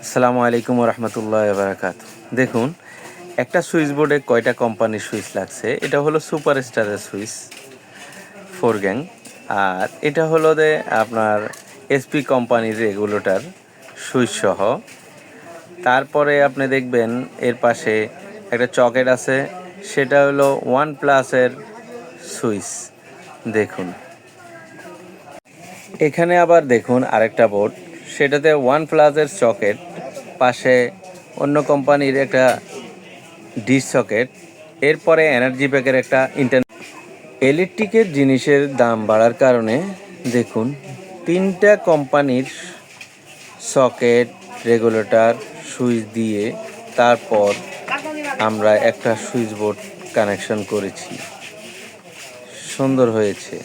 আসসালামু আলাইকুম রহমতুল্লাহ বারাকাত। দেখুন, একটা সুইচ বোর্ডে কয়টা কোম্পানির সুইচ লাগছে। এটা হলো সুপার স্টারের সুইচ 4 গ্যাং, আর এটা হলো আপনার এসপি কোম্পানির রেগুলেটর সুইচ সহ। তারপরে আপনি দেখবেন এর পাশে একটা চকেট আছে, সেটা হলো ওয়ান প্লাসের সুইচ। দেখুন, এখানে আবার দেখুন আরেকটা বোর্ড, সেটাতে ওয়ান প্লাসের সকেট, পাশে অন্য কোম্পানির একটা ডিশ সকেট, এরপরে এনার্জি প্যাকের একটা ইন্টারনেট। ইলেকট্রিকের জিনিসের দাম বাড়ার কারণে দেখুন 3টা কোম্পানির সকেট, রেগুলেটর, সুইচ দিয়ে তারপর আমরা একটা সুইচ বোর্ড কানেকশন করেছি। সুন্দর হয়েছে।